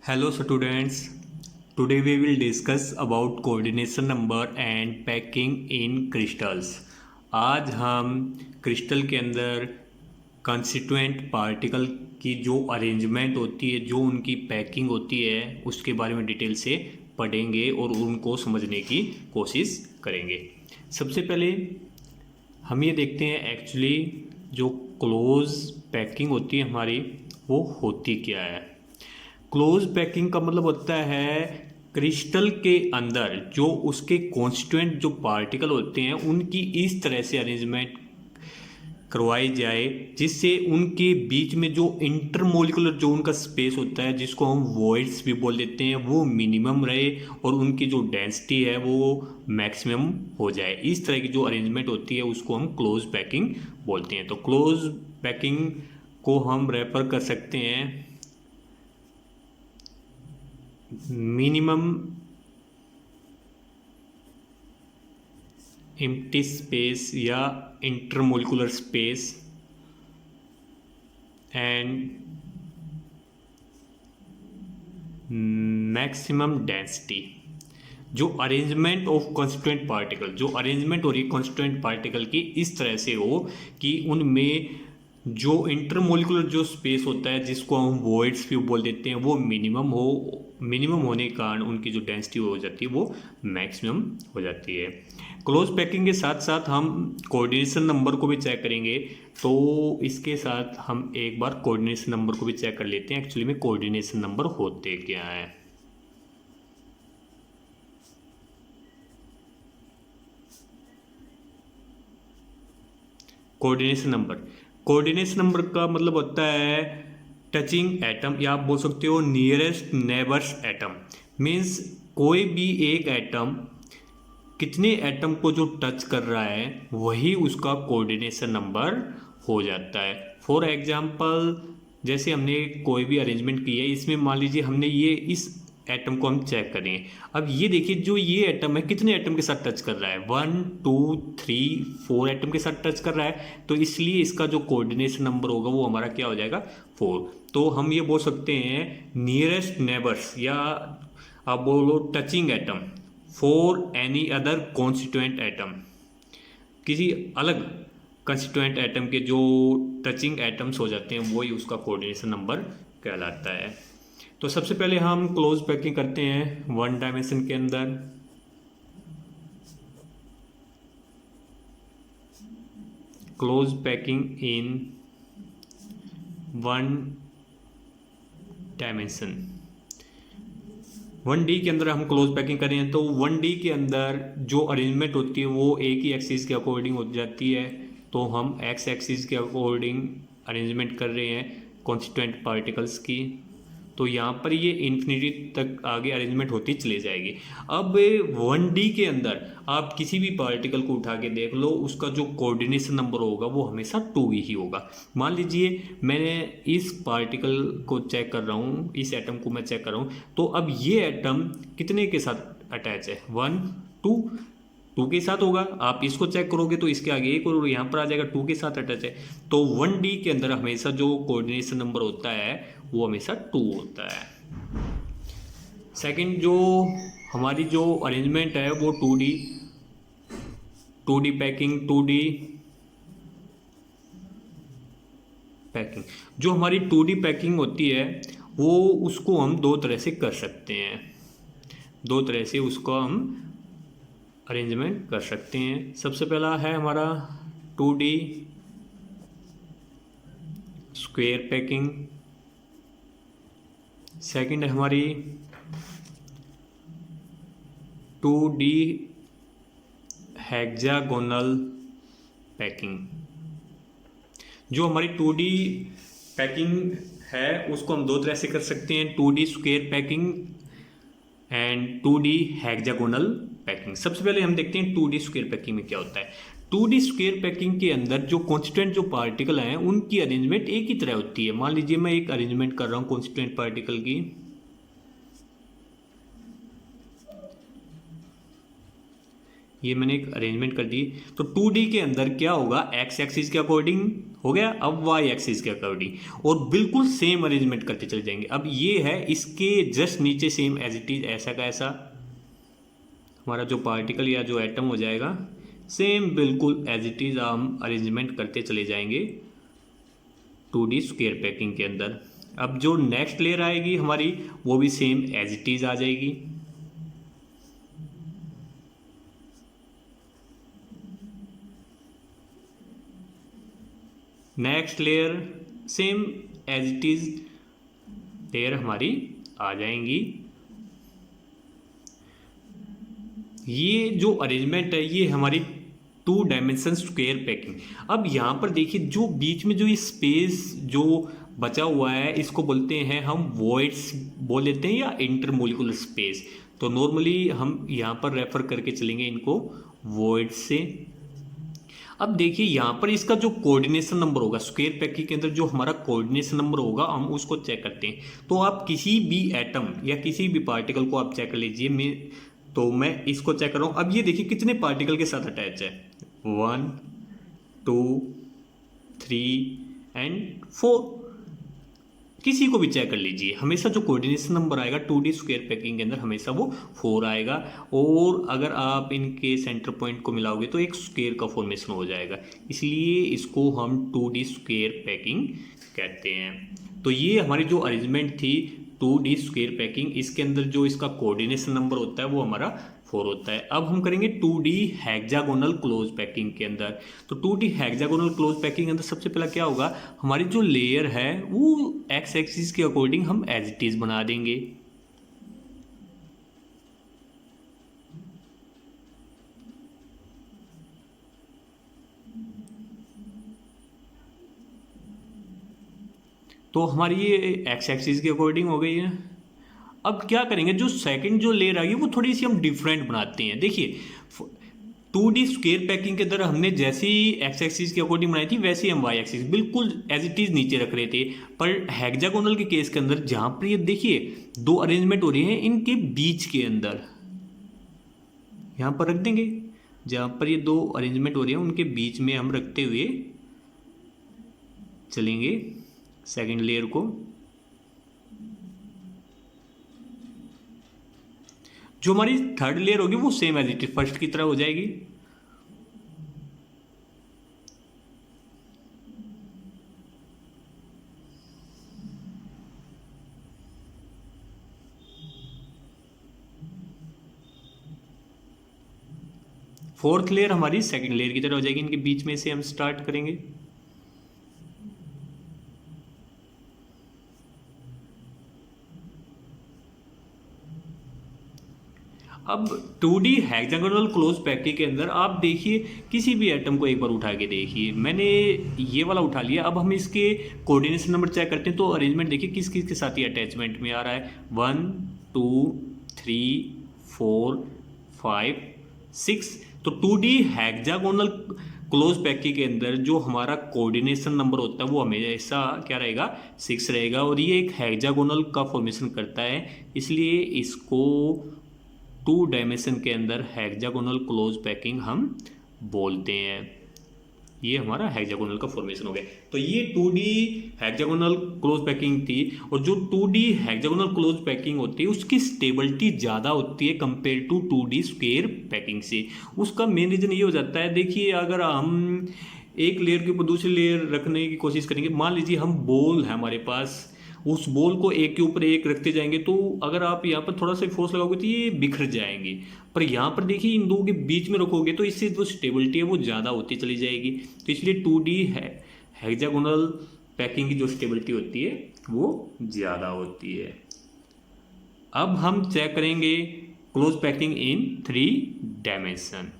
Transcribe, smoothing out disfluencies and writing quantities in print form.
Hello students, today we will discuss about coordination number and packing in crystals। आज हम crystal के अंदर constituent particle की जो अरेंजमेंट होती है, जो उनकी पैकिंग होती है, उसके बारे में डिटेल से पढ़ेंगे और उनको समझने की कोशिश करेंगे। सबसे पहले हम ये देखते हैं एक्चुअली जो क्लोज पैकिंग होती है हमारी, वो होती क्या है। क्लोज पैकिंग का मतलब होता है क्रिस्टल के अंदर जो उसके कॉन्स्टिट्यूएंट जो पार्टिकल होते हैं उनकी इस तरह से अरेंजमेंट करवाई जाए जिससे उनके बीच में जो इंटरमोलिकुलर जो उनका स्पेस होता है, जिसको हम वॉइड्स भी बोल देते हैं, वो मिनिमम रहे और उनकी जो डेंसिटी है वो मैक्सिमम हो जाए। इस तरह की जो अरेंजमेंट होती है उसको हम क्लोज पैकिंग बोलते हैं। तो क्लोज पैकिंग को हम रेफर कर सकते हैं मिनिमम एम्प्टी स्पेस या intermolecular space and maximum density. जो अरेंजमेंट ऑफ कॉन्स्टिट्यूएंट पार्टिकल, जो अरेंजमेंट हो रही है कॉन्स्टिट्यूएंट पार्टिकल की इस तरह से हो कि उनमें जो इंटरमोलिकुलर जो स्पेस होता है, जिसको हम वॉइड्स भी बोल देते हैं, वो मिनिमम हो। मिनिमम होने के कारण उनकी जो डेंसिटी हो जाती है वो मैक्सिमम हो जाती है। क्लोज पैकिंग के साथ साथ हम कोऑर्डिनेशन नंबर को भी चेक करेंगे। तो इसके साथ हम एक बार कोऑर्डिनेशन नंबर को भी चेक कर लेते हैं एक्चुअली में कोऑर्डिनेशन नंबर होते क्या है। कोऑर्डिनेशन नंबर का मतलब होता है टचिंग एटम, या आप बोल सकते हो नियरेस्ट नेबर्स एटम। मीन्स कोई भी एक एटम कितने एटम को जो टच कर रहा है वही उसका कोऑर्डिनेशन नंबर हो जाता है। फॉर एग्जांपल, जैसे हमने कोई भी अरेंजमेंट की है, इसमें मान लीजिए हमने ये इस एटम को हम चेक करें। अब ये देखिए जो ये एटम है कितने एटम के साथ टच कर रहा है, 1 2 3 4 एटम के साथ टच कर रहा है। तो इसलिए इसका जो कोऑर्डिनेशन नंबर होगा वो हमारा क्या हो जाएगा, 4। तो हम ये बोल सकते हैं नियरेस्ट नेबर्स, या आप बोलो touching atom for any other constituent atom. किसी अलग कंस्टिट्यूएंट एटम के जो टचिंग एटम्स हो जाते हैं वही उसका कोऑर्डिनेशन नंबर कहलाता है। तो सबसे पहले हम क्लोज पैकिंग करते हैं वन डायमेंशन के अंदर। Close packing in one dimension, 1D के अंदर हम क्लोज पैकिंग करें तो 1D के अंदर जो अरेंजमेंट होती है वो एक ही एक्सिस के अकॉर्डिंग हो जाती है। तो हम एक्स एक्सिस के अकॉर्डिंग अरेंजमेंट कर रहे हैं कॉन्स्टिट्यूएंट पार्टिकल्स की। तो यहाँ पर ये इन्फिनिटी तक आगे अरेंजमेंट होती चली जाएगी। अब 1D के अंदर आप किसी भी पार्टिकल को उठा के देख लो, उसका जो कोऑर्डिनेशन नंबर होगा वो हमेशा 2 ही होगा। मान लीजिए मैंने इस पार्टिकल को चेक कर रहा हूँ, इस एटम को मैं चेक कर रहा हूँ, तो अब ये एटम कितने के साथ अटैच है, 1 2 के साथ होगा। आप इसको चेक करोगे तो इसके आगे एक और यहाँ पर आ जाएगा 2 के साथ अटैच है। तो 1D के अंदर हमेशा जो कोऑर्डिनेशन नंबर होता है वो हमेशा 2 होता है। सेकंड जो हमारी जो अरेंजमेंट है वो 2D पैकिंग, 2D पैकिंग। जो हमारी 2D पैकिंग होती है वो उसको हम दो तरह से कर सकते हैं, दो तरह से उसको हम अरेंजमेंट कर सकते हैं। सबसे पहला है हमारा 2D स्क्वायर पैकिंग। सेकंड है हमारी 2D हेक्सागोनल पैकिंग। जो हमारी 2D पैकिंग है उसको हम दो तरह से कर सकते हैं, 2D square packing and 2D hexagonal packing. सबसे पहले हम देखते हैं 2D स्क्वायर पैकिंग में क्या होता है। 2D स्क्वायर पैकिंग के अंदर जो कॉन्स्टिट्यूएंट जो पार्टिकल हैं उनकी अरेंजमेंट एक ही तरह होती है। मान लीजिए मैं एक अरेंजमेंट कर रहा हूँ कॉन्स्टिट्यूएंट पार्टिकल की, ये मैंने एक अरेंजमेंट कर दी। तो 2D के अंदर क्या होगा, एक्स एक्सिस के अकॉर्डिंग हो गया, अब वाई एक्सिस के अकॉर्डिंग, और बिल्कुल सेम अरेंजमेंट करते चले जाएंगे। अब ये है, इसके जस्ट नीचे सेम एज इट इज ऐसा का ऐसा हमारा जो पार्टिकल या जो एटम हो जाएगा, सेम बिल्कुल एज इट इज हम अरेंजमेंट करते चले जाएंगे 2D स्क्वायर पैकिंग के अंदर। अब जो नेक्स्ट लेयर आएगी हमारी, वो भी सेम एज इट इज आ जाएगी। Next layer same as it is layer हमारी आ जाएंगी। ये जो अरेंजमेंट है ये हमारी 2 डायमेंशन स्क्वायर पैकिंग। अब यहाँ पर देखिए, जो बीच में जो ये स्पेस जो बचा हुआ है, इसको बोलते हैं हम वॉइड्स बोल लेते हैं या इंटरमोलिकुलर स्पेस। तो नॉर्मली हम यहाँ पर रेफर करके चलेंगे इनको वॉइड से। अब देखिए यहाँ पर इसका जो कोऑर्डिनेशन नंबर होगा स्क्वायर पैकिंग के अंदर, जो हमारा कोऑर्डिनेशन नंबर होगा हम उसको चेक करते हैं। तो आप किसी भी एटम या किसी भी पार्टिकल को आप चेक कर लीजिए। मैं इसको चेक कर रहा हूँ। अब ये देखिए कितने पार्टिकल के साथ अटैच है, 1 2 3 एंड 4। किसी को भी चेक कर लीजिए, हमेशा जो कोऑर्डिनेशन नंबर आएगा 2D स्क्वायर पैकिंग के अंदर हमेशा वो 4 आएगा। और अगर आप इनके सेंटर पॉइंट को मिलाओगे तो एक स्क्वायर का फॉर्मेशन हो जाएगा, इसलिए इसको हम 2D स्क्वायर पैकिंग कहते हैं। तो ये हमारी जो अरेंजमेंट थी 2D स्क्वायर पैकिंग, इसके अंदर जो इसका कोऑर्डिनेशन नंबर होता है वो हमारा 4 होता है। अब हम करेंगे 2D हेक्सागोनल क्लोज पैकिंग के अंदर। तो 2D हेक्सागोनल क्लोज पैकिंग के अंदर सबसे पहला क्या होगा, हमारी जो लेयर है वो एक्स एक्सिस के अकॉर्डिंग हम एज इट इज बना देंगे। तो हमारी ये एक्स एक्सिस के अकॉर्डिंग हो गई है। अब क्या करेंगे, जो सेकंड जो लेयर आएगी वो थोड़ी सी हम डिफरेंट बनाते हैं। देखिए 2D स्क्वायर पैकिंग के अंदर हमने जैसी एक्स एक्सिस के अकॉर्डिंग बनाई थी वैसे हम वाई एक्सिस बिल्कुल एज इट इज नीचे रख रहे थे। पर हेक्सागोनल के केस के अंदर जहां पर ये देखिए 2 अरेंजमेंट हो रही है इनके बीच के अंदर, यहां पर रख देंगे। जहां पर ये 2 अरेंजमेंट हो रही है उनके बीच में हम रखते हुए चलेंगे सेकेंड लेयर को। जो हमारी थर्ड लेयर होगी वो same as it is first की तरह हो जाएगी। फोर्थ लेयर हमारी सेकंड लेयर की तरह हो जाएगी, इनके बीच में से हम स्टार्ट करेंगे। अब 2D हेक्सागोनल क्लोज पैकिंग के अंदर आप देखिए किसी भी एटम को एक बार उठा के देखिए, मैंने ये वाला उठा लिया। अब हम इसके कोऑर्डिनेशन नंबर चेक करते हैं। तो अरेंजमेंट देखिए किस किस के साथ ये अटैचमेंट में आ रहा है, 1 2 3 4 5 6। तो 2D हेक्सागोनल क्लोज पैकिंग के अंदर जो हमारा कोऑर्डिनेशन नंबर होता है वो हमेशा क्या रहेगा, 6 रहेगा। और ये एक हेक्सागोनल का फॉर्मेशन करता है, इसलिए इसको 2 डायमेंशन के अंदर हेक्सागोनल क्लोज पैकिंग हम बोलते हैं। ये हमारा हेक्सागोनल का फॉर्मेशन हो गया। तो ये 2D हेक्सागोनल क्लोज पैकिंग थी। और जो 2D हेक्सागोनल क्लोज पैकिंग होती है उसकी स्टेबिलिटी ज़्यादा होती है compare to 2D square packing से। उसका मेन रीज़न ये हो जाता है, देखिए अगर हम एक लेयर के ऊपर दूसरी लेयर रखने की कोशिश करेंगे, मान लीजिए हम बॉल है हमारे पास, उस बॉल को एक के ऊपर एक रखते जाएंगे तो अगर आप यहाँ पर थोड़ा सा फोर्स लगाओगे तो ये बिखर जाएंगे। पर यहाँ पर देखिए इन दो के बीच में रखोगे तो इससे जो स्टेबिलिटी है वो ज़्यादा होती चली जाएगी। तो इसलिए 2D हेक्सागोनल पैकिंग की जो स्टेबिलिटी होती है वो ज़्यादा होती है। अब हम चेक करेंगे क्लोज पैकिंग इन 3 डायमेंशन।